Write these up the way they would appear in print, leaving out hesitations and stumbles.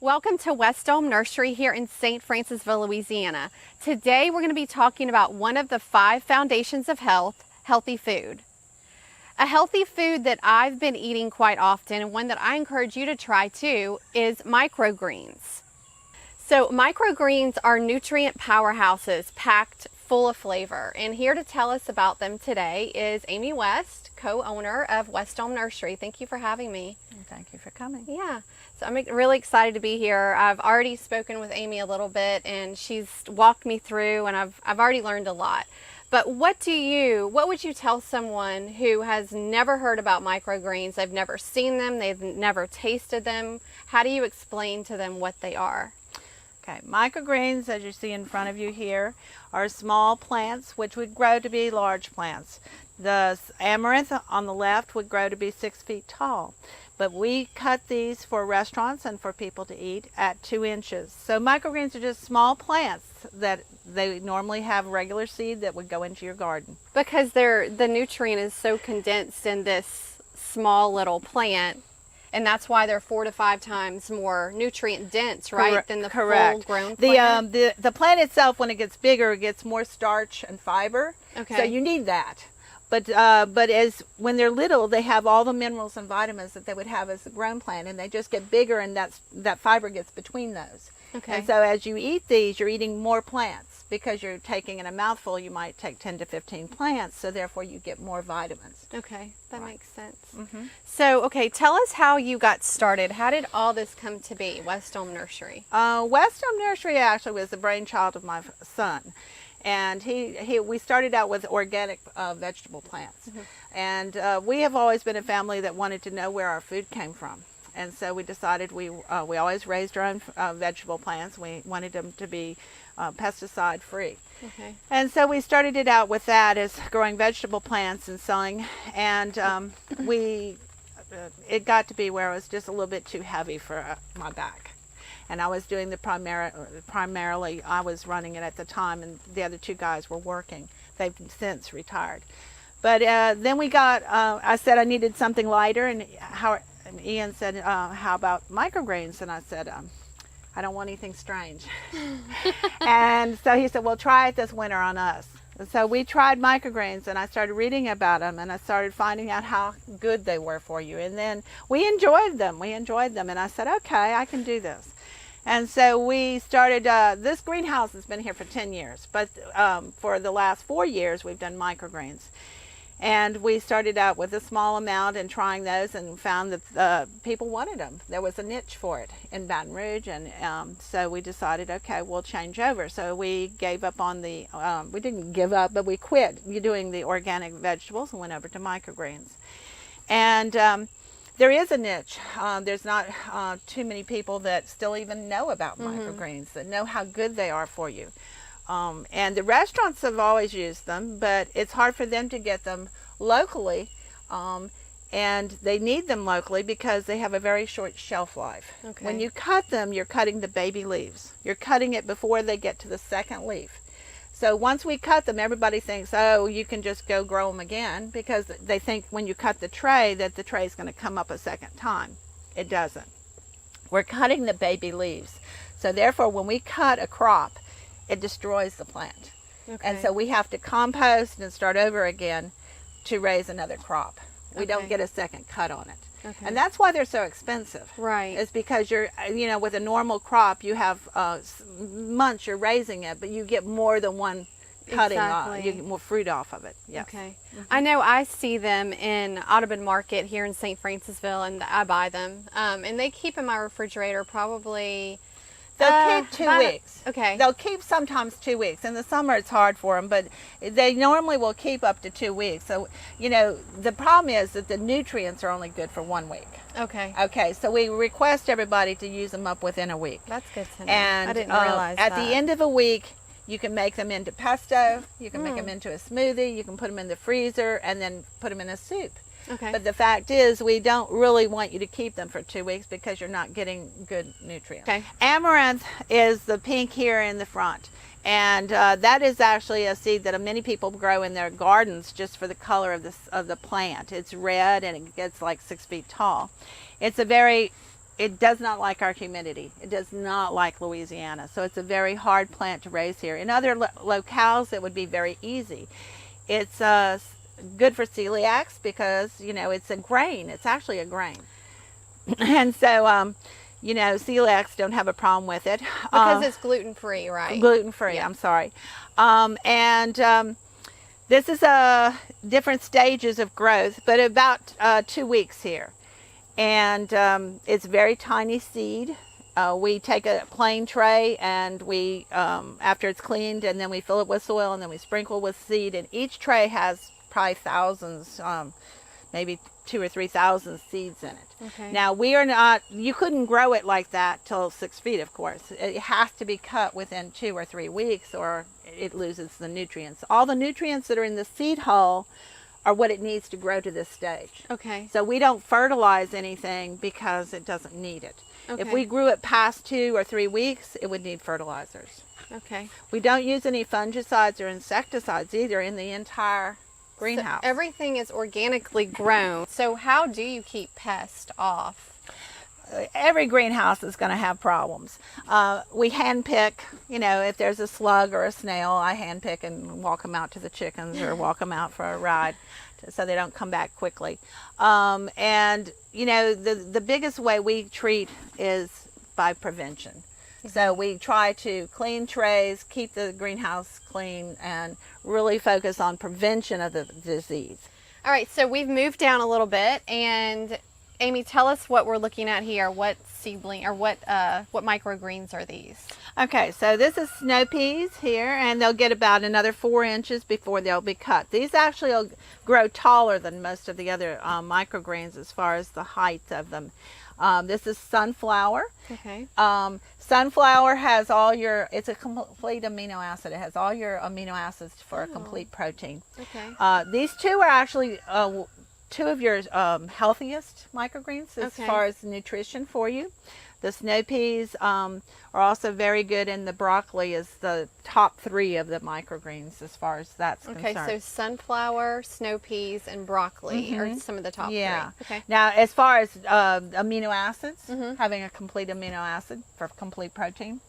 Welcome to West Elm Nursery here in St. Francisville, Louisiana. Today we're going to be talking about one of the 5 foundations of health, healthy food. A healthy food that I've been eating quite often and one that I encourage you to try too is microgreens. So microgreens are nutrient powerhouses packed full of flavor, and here to tell us about them today is Amy West, co-owner of West Elm Nursery. Thank you for having me. Thank you for coming. Yeah, so I'm really excited to be here. I've already spoken with Amy a little bit and she's walked me through, and I've already learned a lot. But what would you tell someone who has never heard about microgreens? They've never seen them, they've never tasted them. How do you explain to them what they are? Okay, microgreens, as you see in front of you here, are small plants which would grow to be large plants. The amaranth on the left would grow to be 6 feet tall, but we cut these for restaurants and for people to eat at 2 inches. So microgreens are just small plants that they normally have regular seed that would go into your garden. Because the nutrient is so condensed in this small little plant, and that's why they're 4 to 5 times more nutrient dense, right, than the full-grown plant? The plant itself, when it gets bigger, it gets more starch and fiber. Okay. So you need that. But when they're little, they have all the minerals and vitamins that they would have as a grown plant, and they just get bigger, and that fiber gets between those. Okay. And so as you eat these, you're eating more plants. Because you're taking in a mouthful, you might take 10 to 15 plants, so therefore you get more vitamins. Okay, that makes sense. Mm-hmm. So, okay, tell us how you got started. How did all this come to be, West Elm Nursery? West Elm Nursery actually was the brainchild of my son. And we started out with organic vegetable plants. Mm-hmm. And we have always been a family that wanted to know where our food came from. And so we decided we always raised our own vegetable plants. We wanted them to be pesticide free. Okay. And so we started it out with that as growing vegetable plants and selling. And it got to be where it was just a little bit too heavy for my back. And I was doing primarily I was running it at the time, and the other 2 guys were working. They've since retired. But then I said I needed something lighter, and Ian said, how about microgreens? And I said, I don't want anything strange. And so he said, well, try it this winter on us. And so we tried microgreens, and I started reading about them, and I started finding out how good they were for you. And then we enjoyed them. And I said, okay, I can do this. And so we started, this greenhouse has been here for 10 years, but for the last 4 years, we've done microgreens. And we started out with a small amount and trying those, and found that people wanted them. There was a niche for it in Baton Rouge, and so we decided, okay, we'll change over. So we gave up on we didn't give up, but we quit doing the organic vegetables and went over to microgreens. And there is a niche. There's not too many people that still even know about microgreens, that know how good they are for you. And the restaurants have always used them, but it's hard for them to get them locally, and they need them locally because they have a very short shelf life. Okay. When you cut them, you're cutting the baby leaves. You're cutting it before they get to the second leaf. So once we cut them, everybody thinks, oh, you can just go grow them again, because they think when you cut the tray that the tray is going to come up a second time. It doesn't. We're cutting the baby leaves. So therefore, when we cut a crop, it destroys the plant. Okay. And so we have to compost and start over again to raise another crop. We don't get a second cut on it. Okay. And that's why they're so expensive. Right. It's because with a normal crop, you have months you're raising it, but you get more than one cutting off. You get more fruit off of it. Yes. Okay. Mm-hmm. I know I see them in Audubon Market here in St. Francisville, and I buy them. And they keep in my refrigerator probably... They'll keep 2 weeks. Okay. They'll keep sometimes 2 weeks. In the summer, it's hard for them, but they normally will keep up to 2 weeks. So, the problem is that the nutrients are only good for 1 week. Okay. Okay, so we request everybody to use them up within a week. That's good to know. And I didn't realize at that. the end of a week, you can make them into pesto. You can make them into a smoothie. You can put them in the freezer and then put them in a soup. Okay. But the fact is, we don't really want you to keep them for 2 weeks because you're not getting good nutrients. Okay. Amaranth is the pink here in the front. And that is actually a seed that many people grow in their gardens just for the color of the plant. It's red and it gets like 6 feet tall. It's a very it does not like our humidity. It does not like Louisiana. So it's a very hard plant to raise here. In other locales, it would be very easy. It's good for celiacs because, you know, it's a grain. It's actually a grain. And so, you know, celiacs don't have a problem with it. Because it's gluten-free, right? Gluten-free, yeah. I'm sorry. This is different stages of growth, but about 2 weeks here. And it's very tiny seed. We take a plain tray and we, after it's cleaned, and then we fill it with soil and then we sprinkle with seed. And each tray has probably thousands, maybe 2,000 or 3,000 seeds in it. Okay. Now we are not, you couldn't grow it like that till 6 feet, of course. It has to be cut within 2 or 3 weeks or it loses the nutrients. All the nutrients that are in the seed hull are what it needs to grow to this stage. Okay. So we don't fertilize anything because it doesn't need it. Okay. If we grew it past 2 or 3 weeks, it would need fertilizers. Okay. We don't use any fungicides or insecticides either in the entire greenhouse. So everything is organically grown. So how do you keep pests off? Every greenhouse is going to have problems. We hand pick, you know, if there's a slug or a snail, I hand pick and walk them out to the chickens or walk them out for a ride so they don't come back quickly. And, you know, the biggest way we treat is by prevention. So we try to clean trays, keep the greenhouse clean, and really focus on prevention of the disease. All right, so we've moved down a little bit, and Amy, tell us what we're looking at here. What seedling or what microgreens are these? Okay, so this is snow peas here, and they'll get about another 4 inches before they'll be cut. These actually will grow taller than most of the other microgreens as far as the height of them. This is sunflower. Okay. Sunflower has all your, it's a complete amino acid. It has all your amino acids for a complete protein. Okay. These two are actually two of your healthiest microgreens as far as nutrition for you. The snow peas are also very good, and the broccoli is the top 3 of the microgreens as far as that's concerned. Okay, so sunflower, snow peas, and broccoli are some of the top 3. Okay. Now, as far as amino acids, having a complete amino acid for complete protein,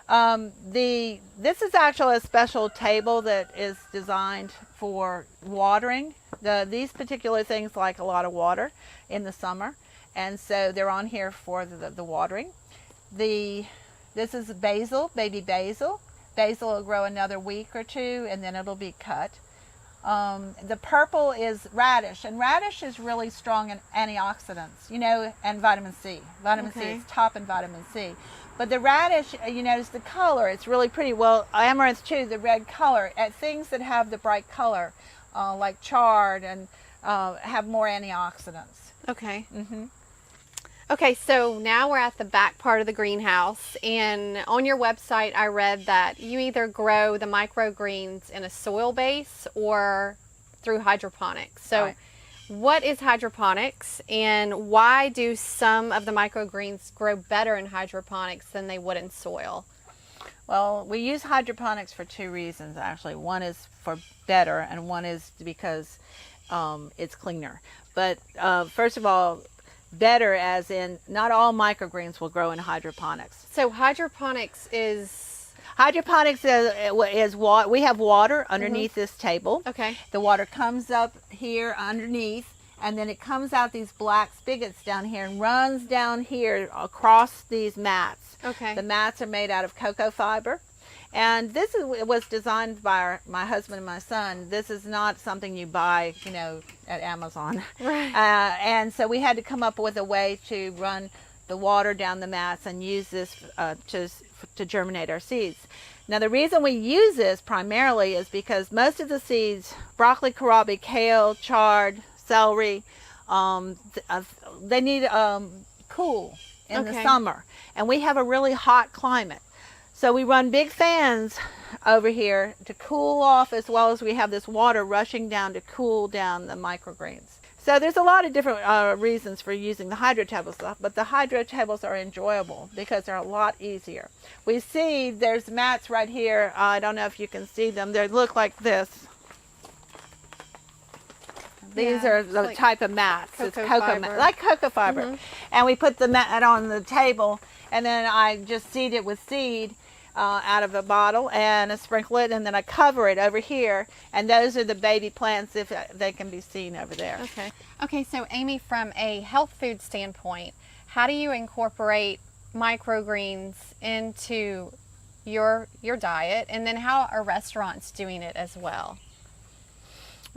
this is actually a special table that is designed for watering. These particular things like a lot of water in the summer, and so they're on here for the watering. This is basil, baby basil. Basil will grow another week or 2, and then it'll be cut. The purple is radish, and radish is really strong in antioxidants, you know, and vitamin C. Vitamin C is top in vitamin C. But the radish, you notice the color, it's really pretty. Well, amaranth too, the red color. Things that have the bright color, like chard, and have more antioxidants. Okay. Okay, so now we're at the back part of the greenhouse, and on your website I read that you either grow the microgreens in a soil base or through hydroponics. So what is hydroponics, and why do some of the microgreens grow better in hydroponics than they would in soil? Well, we use hydroponics for 2 reasons actually. One is for better, and one is because it's cleaner. But first of all, better as in not all microgreens will grow in hydroponics. So hydroponics is what we have water underneath this table. Okay. The water comes up here underneath, and then it comes out these black spigots down here and runs down here across these mats. Okay. The mats are made out of cocoa fiber. And this was designed by my husband and my son. This is not something you buy, you know, at Amazon. Right. And so we had to come up with a way to run the water down the mats and use this to germinate our seeds. Now, the reason we use this primarily is because most of the seeds, broccoli, kohlrabi, kale, chard, celery, they need cool in the summer. And we have a really hot climate. So we run big fans over here to cool off, as well as we have this water rushing down to cool down the microgreens. So there's a lot of different reasons for using the hydro tables, but the hydro tables are enjoyable because they're a lot easier. We see there's mats right here. I don't know if you can see them. They look like this. These Yeah, are it's the like type of mats. It's cocoa cocoa fiber. mat, like cocoa fiber. And we put the mat on the table, and then I just seed it with seed out of a bottle, and I sprinkle it, and then I cover it over here. And those are the baby plants, if they can be seen over there. Okay. Okay, so Amy, from a health food standpoint, how do you incorporate microgreens into your diet, and then how are restaurants doing it as well?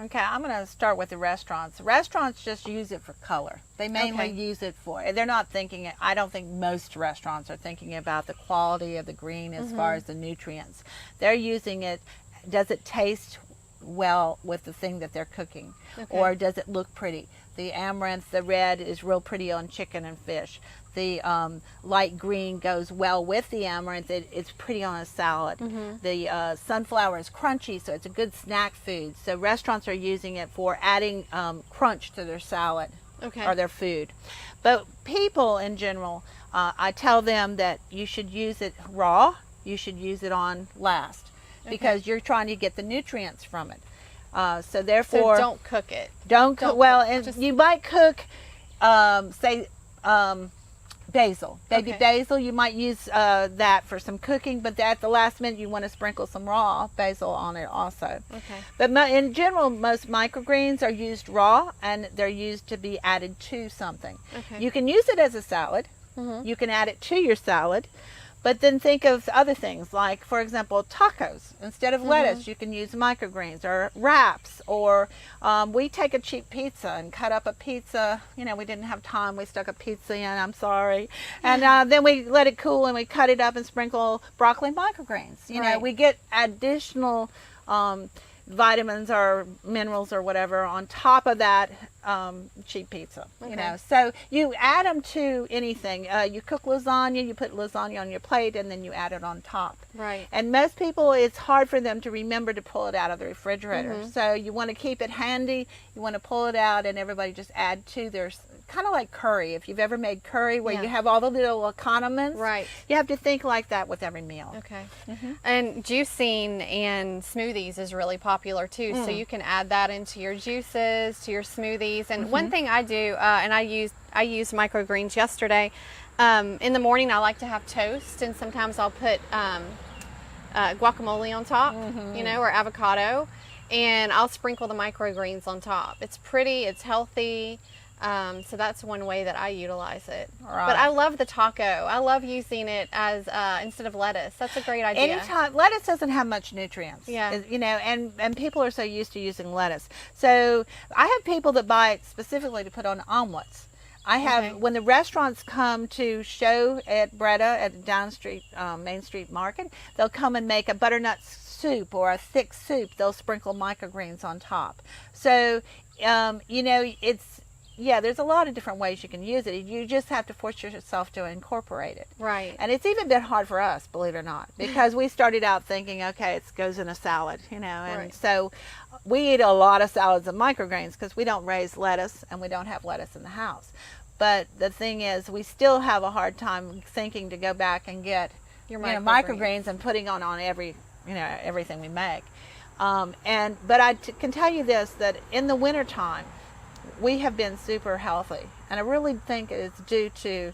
Okay, I'm going to start with the restaurants. Restaurants just use it for color. They mainly Okay. use it for, they're not thinking, I don't think most restaurants are thinking about the quality of the green as far as the nutrients. They're using it, does it taste well with the thing that they're cooking? Okay. Or does it look pretty? The amaranth, the red, is real pretty on chicken and fish. The light green goes well with the amaranth. It's pretty on a salad. The sunflower is crunchy, so it's a good snack food. So restaurants are using it for adding crunch to their salad Okay. or their food. But people in general, I tell them that you should use it raw. You should use it on last because you're trying to get the nutrients from it. So therefore, So don't cook it. don't cook. don't Well, cook, and just- you might cook, say, basil, baby Okay. basil. You might use that for some cooking, but at the last minute, you want to sprinkle some raw basil on it also. Okay. But in general, most microgreens are used raw, and they're used to be added to something. Okay. You can use it as a salad. You can add it to your salad. But then think of other things, like, for example, tacos. Instead of lettuce, you can use microgreens, or wraps, or we take a cheap pizza and cut up a pizza. You know, we didn't have time. We stuck a pizza in, I'm sorry. And then we let it cool, and we cut it up and sprinkle broccoli microgreens. You know, Right. we get additional vitamins or minerals or whatever on top of that cheap pizza. You know, so you add them to anything. You cook lasagna, you put lasagna on your plate, and then you add it on top. Right. And most people, it's hard for them to remember to pull it out of the refrigerator. So you want to keep it handy. You want to pull it out, and everybody just add to their, kind of like curry. If you've ever made curry where Yeah. you have all the little condiments, Right. you have to think like that with every meal. Okay. And juicing and smoothies is really popular too. So you can add that into your juices, to your smoothies. And one thing I do, and I used microgreens yesterday. In the morning, I like to have toast, and sometimes I'll put guacamole on top, you know, or avocado, and I'll sprinkle the microgreens on top. It's pretty, it's healthy. So that's one way that I utilize it. Right. But I love the taco. I love using it as instead of lettuce. That's a great idea. Anytime, lettuce doesn't have much nutrients. Yeah. You know, and people are so used to using lettuce. So I have people that buy it specifically to put on omelets. I have, Okay. when the restaurants come to show at Breda at Down Street, Main Street Market, they'll come and make a butternut soup or a thick soup. They'll sprinkle microgreens on top. So, you know, there's a lot of different ways you can use it. You just have to force yourself to incorporate it. Right. And it's even been hard for us, believe it or not, because we started out thinking, okay, it goes in a salad, you know, and Right. so we eat a lot of salads of microgreens because we don't raise lettuce and we don't have lettuce in the house. But the thing is, we still have a hard time thinking to go back and get Your microgreens and putting on every, everything we make. But I can tell you this, that in the wintertime, we have been super healthy, and I really think it's due to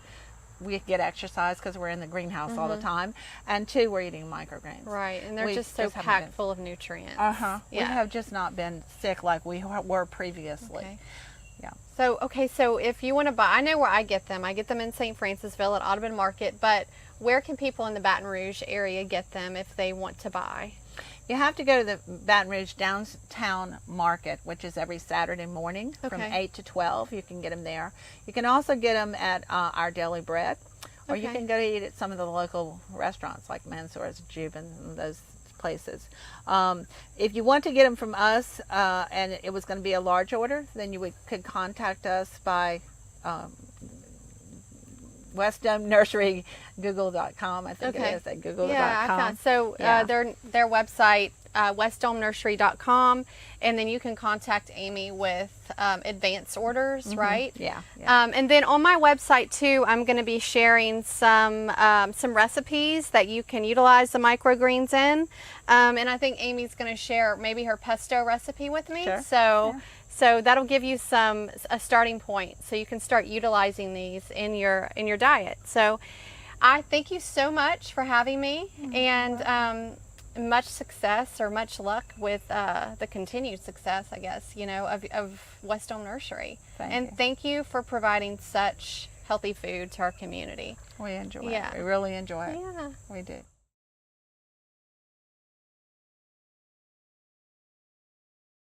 we get exercise because we're in the greenhouse all the time, and two, we're eating microgreens. Right, and they're We just so just haven't packed been- full of nutrients. We have just not been sick like we were previously. Okay. Yeah. So if you want to buy, I know where I get them. I get them in St. Francisville at Audubon Market, but where can people in the Baton Rouge area get them if they want to buy? You have to go to the Baton Rouge Downtown Market, which is every Saturday morning from Okay. 8 to 12. You can get them there. You can also get them at Our Daily Bread, or you Okay. can go to eat at some of the local restaurants like Mansour's, Jubin, and those places. If you want to get them from us, and it was going to be a large order, then you could contact us by Westdome Nursery, google.com, I think it is, at google.com. Yeah, I found. So Yeah. their website westdomenursery.com, and then you can contact Amy with advance orders, right? Yeah. And then on my website too, I'm going to be sharing some recipes that you can utilize the microgreens in, and I think Amy's going to share maybe her pesto recipe with me. Sure. So that'll give you a starting point, so you can start utilizing these in your diet. So I thank you so much for having me, and much success or much luck with the continued success, I guess, of West Dome Nursery. Thank you for providing such healthy food to our community. We enjoy Yeah. it. We really enjoy it. Yeah. We do.